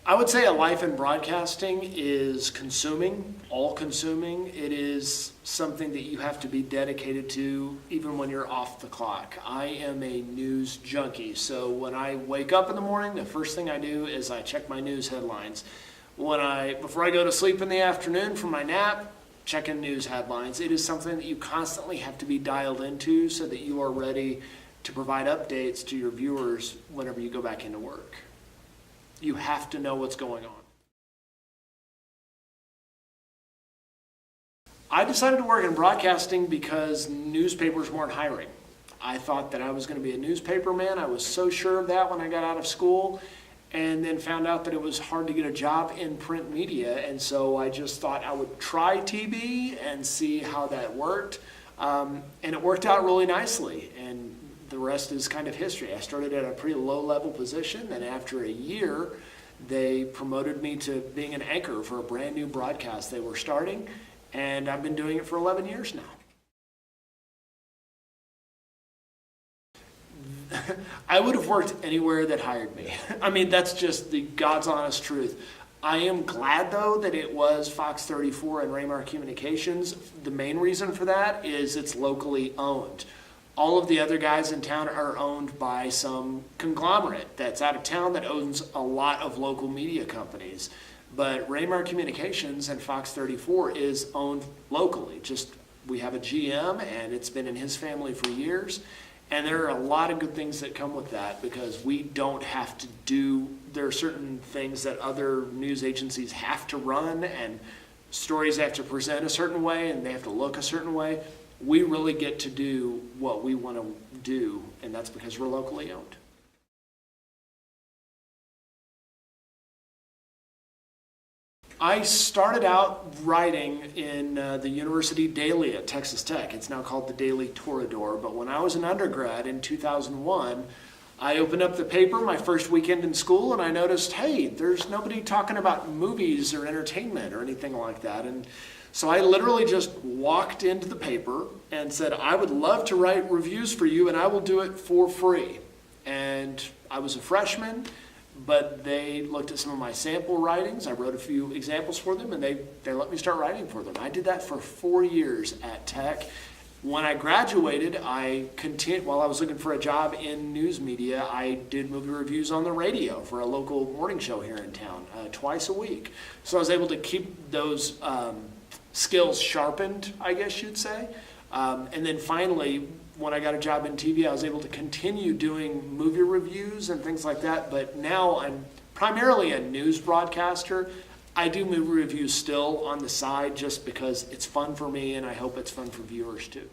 I would say a life in broadcasting is consuming, all consuming. It is something that you have to be dedicated to even when you're off the clock. I am a news junkie, so when I wake up in the morning, the first thing I do is I check my news headlines. Before I go to sleep in the afternoon for my nap, checking news headlines. It is something that you constantly have to be dialed into so that you are ready to provide updates to your viewers whenever you go back into work. You have to know what's going on. I decided to work in broadcasting because newspapers weren't hiring. I thought that I was going to be a newspaper man. I was so sure of that when I got out of school, and then found out that it was hard to get a job in print media, and so I just thought I would try TV and see how that worked. And it worked out really nicely, and the rest is kind of history. I started at a pretty low-level position, and after a year, they promoted me to being an anchor for a brand new broadcast they were starting, and I've been doing it for 11 years now. I would have worked anywhere that hired me. I mean, that's just the God's honest truth. I am glad, though, that it was Fox 34 and Raymark Communications. The main reason for that is it's locally owned. All of the other guys in town are owned by some conglomerate that's out of town that owns a lot of local media companies. But Raymark Communications and Fox 34 is owned locally. We have a GM, and it's been in his family for years. And there are a lot of good things that come with that because we don't have to there are certain things that other news agencies have to run, and stories have to present a certain way and they have to look a certain way. We really get to do what we want to do, and that's because we're locally owned. I started out writing in the University Daily at Texas Tech. It's now called the Daily Toreador. But when I was an undergrad in 2001, I opened up the paper my first weekend in school, and I noticed, hey, there's nobody talking about movies or entertainment or anything like that. And so I literally just walked into the paper and said, I would love to write reviews for you, and I will do it for free. And I was a freshman, but they looked at some of my sample writings. I wrote a few examples for them, and they let me start writing for them. I did that for 4 years at Tech. When I graduated, while I was looking for a job in news media, I did movie reviews on the radio for a local morning show here in town twice a week. So I was able to keep those skills sharpened, I guess you'd say. And then finally, when I got a job in TV, I was able to continue doing movie reviews and things like that. But now I'm primarily a news broadcaster. I do movie reviews still on the side just because it's fun for me, and I hope it's fun for viewers too.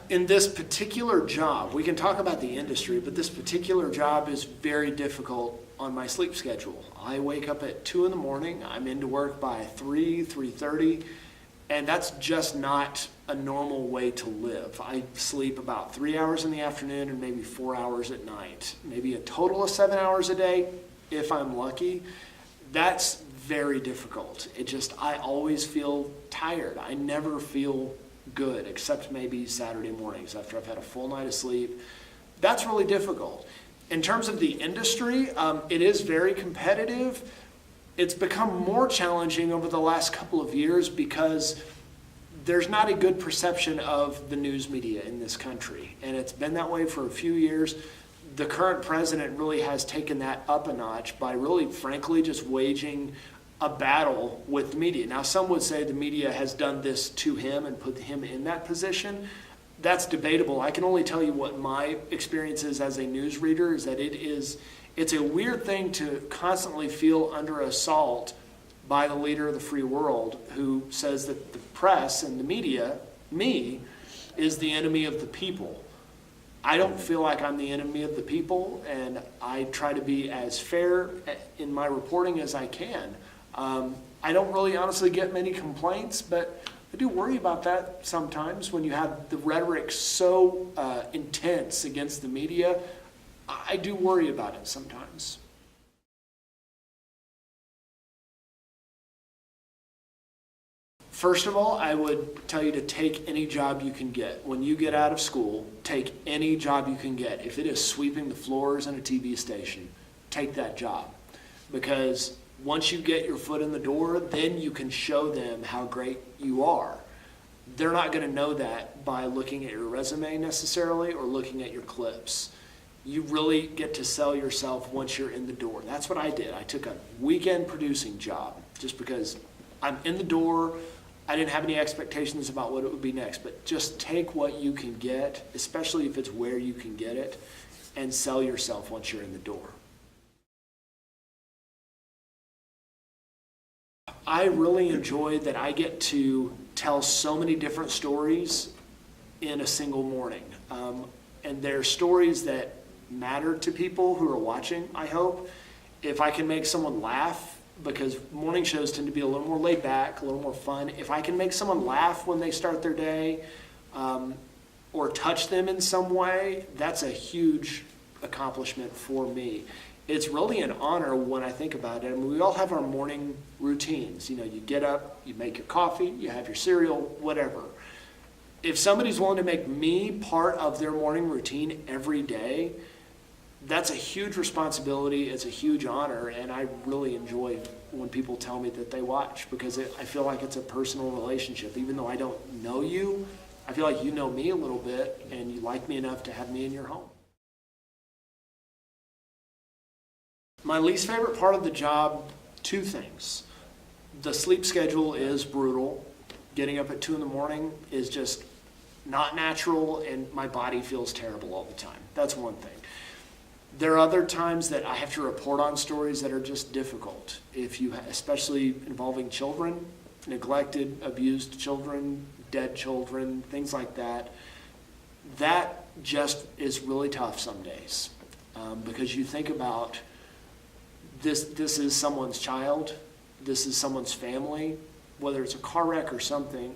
In this particular job, we can talk about the industry, but this particular job is very difficult on my sleep schedule. I wake up at 2 in the morning. I'm into work by 3:30. And that's just not a normal way to live. I sleep about 3 hours in the afternoon and maybe 4 hours at night. Maybe a total of 7 hours a day, if I'm lucky. That's very difficult. I always feel tired. I never feel good, except maybe Saturday mornings after I've had a full night of sleep. That's really difficult. In terms of the industry, it is very competitive. It's become more challenging over the last couple of years because there's not a good perception of the news media in this country. And it's been that way for a few years. The current president really has taken that up a notch by really, frankly, just waging a battle with the media. Now, some would say the media has done this to him and put him in that position. That's debatable. I can only tell you what my experience is as a news reader, is that it's a weird thing to constantly feel under assault by the leader of the free world who says that the press and the media, me, is the enemy of the people. I don't feel like I'm the enemy of the people, and I try to be as fair in my reporting as I can. I don't really honestly get many complaints, but I do worry about that sometimes when you have the rhetoric so intense against the media. I do worry about it sometimes. First of all, I would tell you to take any job you can get. When you get out of school, take any job you can get. If it is sweeping the floors in a TV station, take that job. Because once you get your foot in the door, then you can show them how great you are. They're not going to know that by looking at your resume necessarily or looking at your clips. You really get to sell yourself once you're in the door. That's what I did. I took a weekend producing job just because I'm in the door. I didn't have any expectations about what it would be next, but just take what you can get, especially if it's where you can get it, and sell yourself once you're in the door. I really enjoy that I get to tell so many different stories in a single morning. And they're stories that matter to people who are watching, I hope. If I can make someone laugh, because morning shows tend to be a little more laid back, a little more fun. If I can make someone laugh when they start their day, or touch them in some way, that's a huge accomplishment for me. It's really an honor when I think about it. I mean, we all have our morning routines. You know, you get up, you make your coffee, you have your cereal, whatever. If somebody's willing to make me part of their morning routine every day, that's a huge responsibility, it's a huge honor, and I really enjoy when people tell me that they watch, because I feel like it's a personal relationship. Even though I don't know you, I feel like you know me a little bit, and you like me enough to have me in your home. My least favorite part of the job, two things. The sleep schedule is brutal. Getting up at 2 in the morning is just not natural, and my body feels terrible all the time. That's one thing. There are other times that I have to report on stories that are just difficult. Especially involving children, neglected, abused children, dead children, things like that. That just is really tough some days, because you think about this is someone's child, this is someone's family, whether it's a car wreck or something.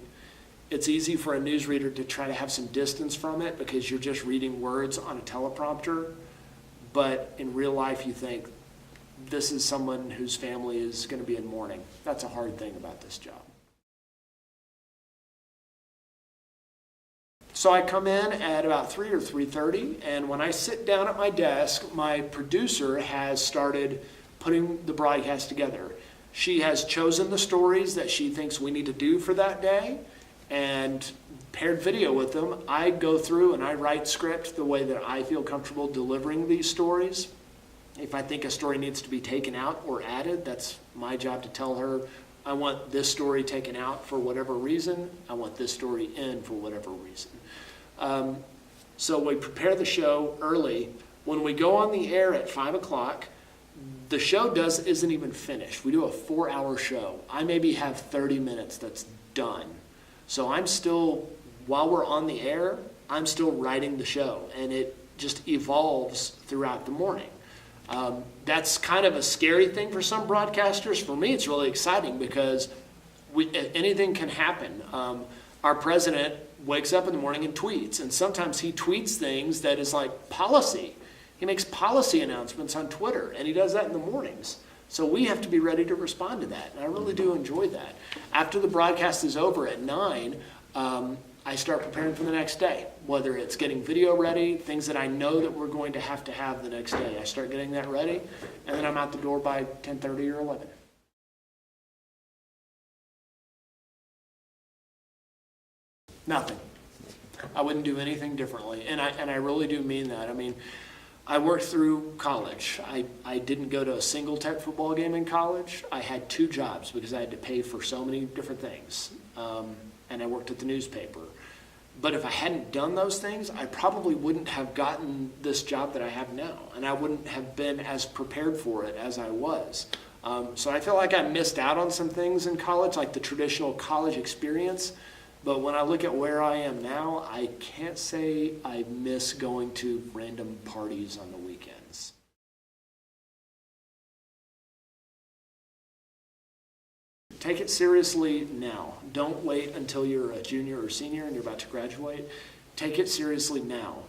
It's easy for a newsreader to try to have some distance from it because you're just reading words on a teleprompter. But in real life, you think, this is someone whose family is going to be in mourning. That's a hard thing about this job. So I come in at about 3 or 3:30, and when I sit down at my desk, my producer has started putting the broadcast together. She has chosen the stories that she thinks we need to do for that day and paired video with them. I go through and I write script the way that I feel comfortable delivering these stories. If I think a story needs to be taken out or added, that's my job to tell her, I want this story taken out for whatever reason. I want this story in for whatever reason. So we prepare the show early. When we go on the air at 5 o'clock, the show isn't even finished. We do a 4-hour show. I maybe have 30 minutes that's done. So I'm still, while we're on the air, I'm still writing the show, and it just evolves throughout the morning. That's kind of a scary thing for some broadcasters. For me, it's really exciting because anything can happen. Our president wakes up in the morning and tweets, and sometimes he tweets things that is like policy. He makes policy announcements on Twitter, and he does that in the mornings. So we have to be ready to respond to that, and I really do enjoy that. After the broadcast is over at 9, I start preparing for the next day, whether it's getting video ready, things that I know that we're going to have the next day. I start getting that ready, and then I'm out the door by 10:30 or 11. Nothing. I wouldn't do anything differently, and I really do mean that. I mean, I worked through college. I didn't go to a single Tech football game in college. I had 2 jobs because I had to pay for so many different things, and I worked at the newspaper. But if I hadn't done those things, I probably wouldn't have gotten this job that I have now, and I wouldn't have been as prepared for it as I was. So I feel like I missed out on some things in college, like the traditional college experience. But when I look at where I am now, I can't say I miss going to random parties on the weekends. Take it seriously now. Don't wait until you're a junior or senior and you're about to graduate. Take it seriously now.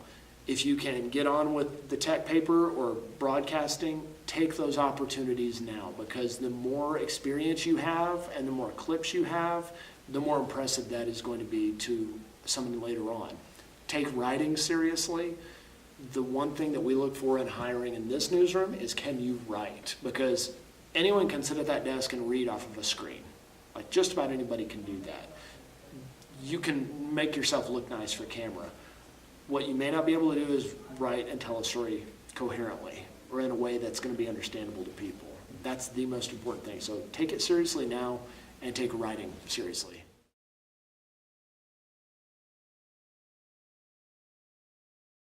If you can get on with the tech paper or broadcasting, take those opportunities now, because the more experience you have and the more clips you have, the more impressive that is going to be to someone later on. Take writing seriously. The one thing that we look for in hiring in this newsroom is, can you write? Because anyone can sit at that desk and read off of a screen. Like, just about anybody can do that. You can make yourself look nice for camera. What you may not be able to do is write and tell a story coherently or in a way that's going to be understandable to people. That's the most important thing. So take it seriously now and take writing seriously.